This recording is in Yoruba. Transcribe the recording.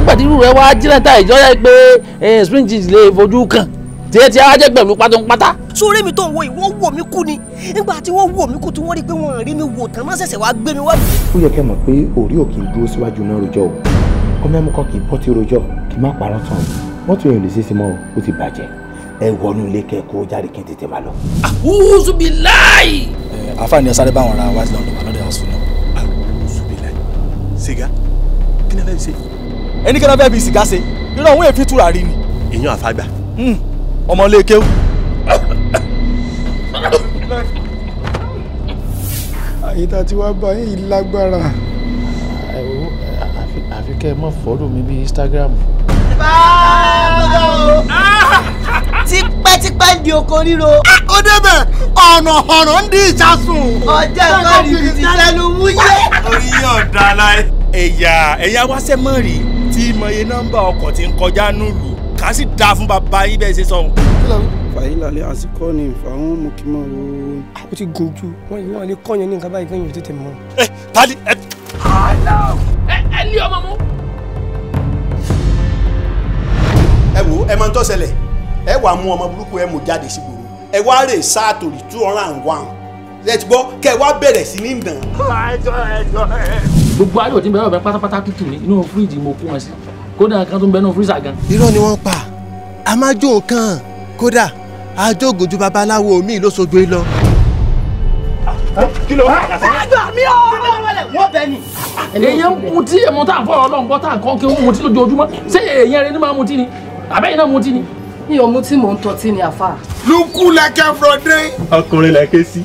nígbà tí irú rẹ̀ wá jìnnà ìjọ yẹ pé spring jeans lè fojú kàn tí a jẹ́ pẹ̀lú pátápátá. sórí mi tó ń wo yìí wọ́n wò mí kú ni nígbà tí wọ́n wò mí kú tí wọ́n rí pé wọ́n rí mi wò tán náà ṣẹ̀ṣẹ̀ wá gbé mi wá. ó yẹ kẹ́ mọ̀ pé orí ò kì í dúró síwájú náà rojọ́ o ọmọ ẹmu kan kì í bọ́ tí rojọ́ kì í má parọ́ tán wọ́n tún yẹn lè ṣe sí mọ́ ó ti bàjẹ́ ẹ wọnú ilé kẹ́kọ̀ọ́ jáde kí n tètè máa lọ. A'udhu billahi. àfààní sáré bá wọn ra wáṣí lọ́dọ̀ another house fún náà. A'udhu billahi. Sìgá kí ni a fẹ́ fi ṣe. ẹni kí ni a fẹ́ fi sìgá ṣe irú àwọn èéfín túra rí ni. èèyàn àfàgbà. ọmọ ilé kéwù. àyíká tí wàá bá yín lágbára. àfi kẹ́ ẹ mọ̀ fọ́lù mi bí Instagram. tipẹ́tipẹ́ di oko ríro. ó débẹ̀ ọ̀nà ń di ìjásùn. ọjọ́ ẹ̀kọ́ ni ti sẹ́nu wúyẹ́. orí yóò dá láì. ẹ̀yà wáṣẹ́ mọ́ rí tí ìmọ̀ye nọ́mbà ọkọ̀ ti ń kọjá nílùú kà á sì dáa fún bàbá yín bẹ́ẹ̀ ṣe sọ̀hún. fàyílàlẹ̀ àsìkò ni ìfàwọn mọ̀kímọ̀ o. ó ti gùn jù wọ́n lè kọ́yàn ní nǹkan báyìí kẹ́yìn tètè mọ́. tali ẹ lé ọmọ mú. ẹ wo ẹ máa ń tó ṣẹlẹ̀ ẹ wàá mú ọmọ burúkú ẹ mú jáde sí gbòòrò ẹ wá rè sáàtòrì 201 ẹ ti gbọ́ kẹ wá bẹ̀rẹ̀ sí ní dàn. gbogbo ayọ̀ tí ń bẹ lọ́wọ́ pátápátá tútù ní inú fíríjì mo kó wọn sí kódà kan tó ń bẹ nínú fírísà gan. irọ́ ni wọ́n pa a máa jó nǹkan kódà àjọgòjú babaláwo mi ló sojú lọ. kí ló wà. àjọ mi ò wọ́n bẹ ni. èèyàn ń mutí ẹ̀mọ́ tá à ń fọ̀rọ̀ ọlọ́run bọ́ tá à ń kọ́ kí wọ́n mutí lójoojúmọ́ ṣé èèyàn rẹ ní máa mutí ni àbẹ́yìn náà mutí ni. mi ò mutí mò ń tọ́tí ni àfà. Lukuleke frodé. ọkùnrin lẹ ké sí.